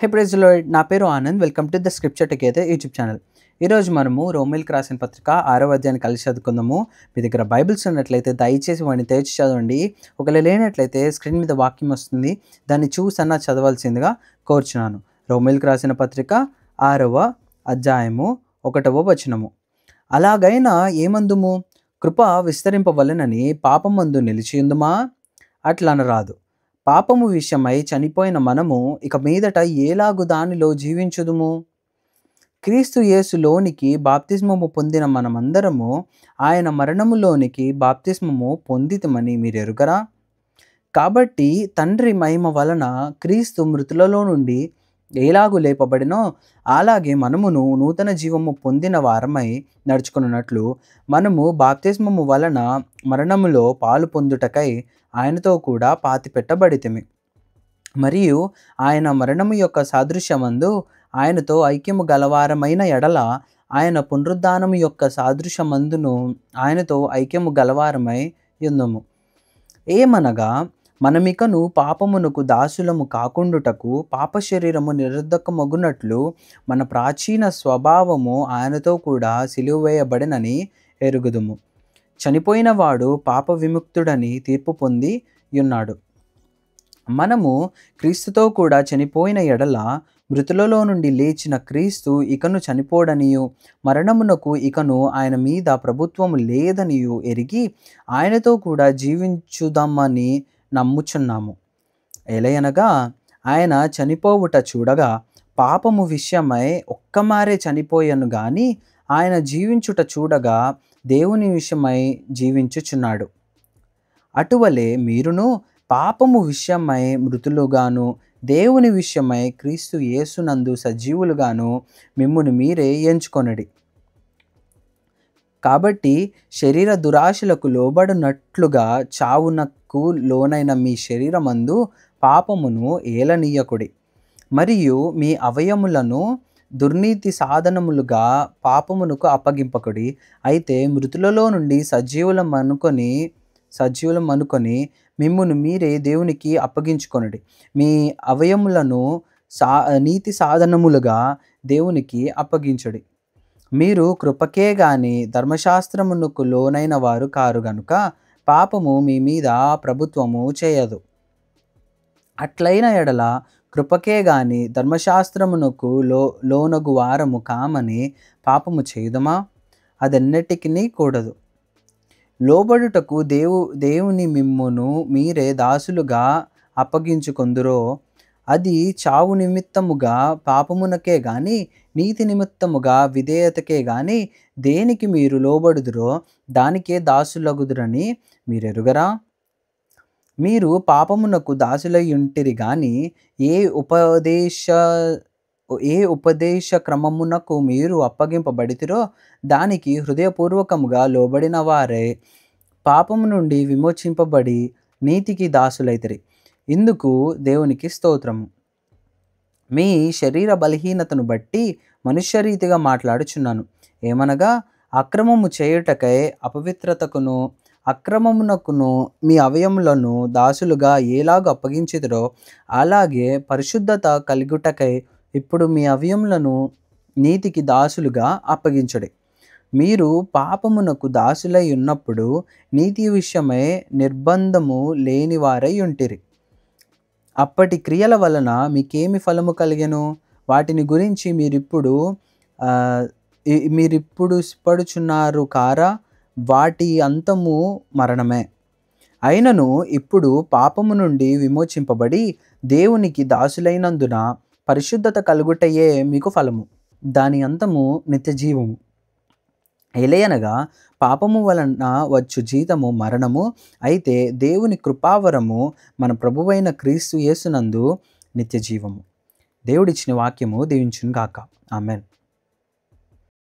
Hey praise the lord. నా పేరు Anand. Welcome to the scripture together YouTube channel. ఈరోజు మనము రోమీయులకు రాసిన పత్రిక 6వ అధ్యాయాన్ని కలిసి చదువుకుందాము. మీ దగ్గర బైబిల్స్ ఉన్నట్లయితే దయచేసి వాటిని తెరిచి చదవండి. ఒకవేళ లేనట్లయితే స్క్రీన్ మీద వాక్యం వస్తుంది, దాన్ని చూసన్నా చదవాల్సిందిగా కోరుచున్నాను. రోమీయులకు రాసిన పత్రిక 6వ అధ్యాయము 1వ వచనము. అలాగైనా ఏమందుము? కృప విస్తరింపవలెనని పాపమందు నిలిచియుందుమా? అట్లా అనరాదు. పాపము విషయమై చనిపోయిన మనము ఇక మీదట ఏలాగు దానిలో జీవించుదుము? క్రీస్తు యేసులోనికి బాప్తిస్మము పొందిన మనమందరము ఆయన మరణములోనికి బాప్తిస్మము పొందితమని మీరు ఎరుగరా? కాబట్టి తండ్రి మహిమ వలన క్రీస్తు మృతులలో నుండి ఎలాగు లేపబడినో అలాగే మనమును నూతన జీవము పొందిన వారమై నడుచుకున్నట్లు మనము బాప్తిస్మము వలన మరణములో పాలు పొందుటకై ఆయనతో కూడా పాతిపెట్టబడితిమి. మరియు ఆయన మరణము యొక్క సాదృశ్యమందు ఆయనతో ఐక్యము గలవారమైన ఎడల ఆయన పునరుద్ధానము యొక్క సాదృశ్యమందును ఆయనతో ఐక్యము గలవారమై యుందుము. ఏమనగా మనమికను పాపమునకు దాసులము కాకుండుటకు పాప శరీరము నిరర్ధకమగునట్లు మన ప్రాచీన స్వభావము ఆయనతో కూడా సిలువ వేయబడినని ఎరుగుదుము. చనిపోయిన వాడు పాప విముక్తుడని తీర్పు పొంది ఉన్నాడు. మనము క్రీస్తుతో కూడా చనిపోయిన ఎడల మృతులలో నుండి లేచిన క్రీస్తు ఇకను చనిపోడనియు మరణమునకు ఇకను ఆయన మీద ప్రభుత్వము లేదనియు ఎరిగి ఆయనతో కూడా జీవించుదామని నమ్ముచున్నాము. ఎలయనగా ఆయన చనిపోవుట చూడగా పాపము విషయమై ఒక్కమారే చనిపోయను గాని ఆయన జీవించుట చూడగా దేవుని విషయమై జీవించుచున్నాడు. అటువలే మీరును పాపము విషయమై మృతులుగాను దేవుని విషయమై క్రీస్తు యేసునందు సజీవులుగాను మిమ్మును మీరే ఎంచుకొనడి. కాబట్టి శరీర దురాశలకు లోబడినట్లుగా చావునకు లోనైన మీ శరీరమందు పాపమును ఏలనీయకుడి. మరియు మీ అవయములను దుర్నీతి సాధనములుగా పాపమునకు అప్పగింపకుడి. అయితే మృతులలో నుండి సజీవులమనుకొని మిమ్మును మీరే దేవునికి అప్పగించుకొనుడి. మీ అవయములను నీతి సాధనములుగా దేవునికి అప్పగించుడి. మీరు కృపకే గాని ధర్మశాస్త్రమునకు లోనైన వారు కారు గనుక పాపము మీ మీద ప్రభుత్వము చేయదు. అట్లైన ఎడల కృపకే గాని ధర్మశాస్త్రమునకు లోనగు వారము కామని పాపము చేయుదమా? అదెన్నటికీ కూడదు. లోబడుటకు దేవుని మిమ్మును మీరే దాసులుగా అప్పగించుకొందురో అది చావు నిమిత్తముగా పాపమునకే గాని నీతి నిమిత్తముగా విధేయతకే గాని దేనికి మీరు లోబడుదురో దానికే దాసులగుదురని మీరెరుగరా? మీరు పాపమునకు దాసులయ్యుంటిరి గాని ఏ ఉపదేశ క్రమమునకు మీరు అప్పగింపబడితిరో దానికి హృదయపూర్వకముగా లోబడిన వారే పాపము నుండి విమోచింపబడి నీతికి దాసులైతిరి. ఇందుకు దేవునికి స్తోత్రము. మీ శరీర బలహీనతను బట్టి మనుష్యరీతిగా మాట్లాడుచున్నాను. ఏమనగా అక్రమము చేయుటకై అపవిత్రతకును అక్రమమునకును మీ అవయములను దాసులుగా ఎలాగూ అప్పగించితిరో అలాగే పరిశుద్ధత కలుగుటకై ఇప్పుడు మీ అవయములను నీతికి దాసులుగా అప్పగించుడి. మీరు పాపమునకు దాసులై ఉన్నప్పుడు నీతి విషయమై నిర్బంధము లేనివారై ఉంటిరి. అప్పటి క్రియల వలన మీకేమి ఫలము కలిగెను? వాటిని గురించి మీరిప్పుడు సిద్ధపడుచున్నారు కారా? వాటి అంతము మరణమే. అయినను ఇప్పుడు పాపము నుండి విమోచింపబడి దేవునికి దాసులైనందున పరిశుద్ధత కలుగుటయే మీకు ఫలము, దాని అంతము నిత్య జీవము. ఎలయనగా పాపము వలన వచ్చు జీతము మరణము, అయితే దేవుని కృపావరము మన ప్రభువైన క్రీస్తు యేసునందు నిత్య జీవము. దేవుడిచ్చిన వాక్యము దీవించును గాక. ఆమెన్.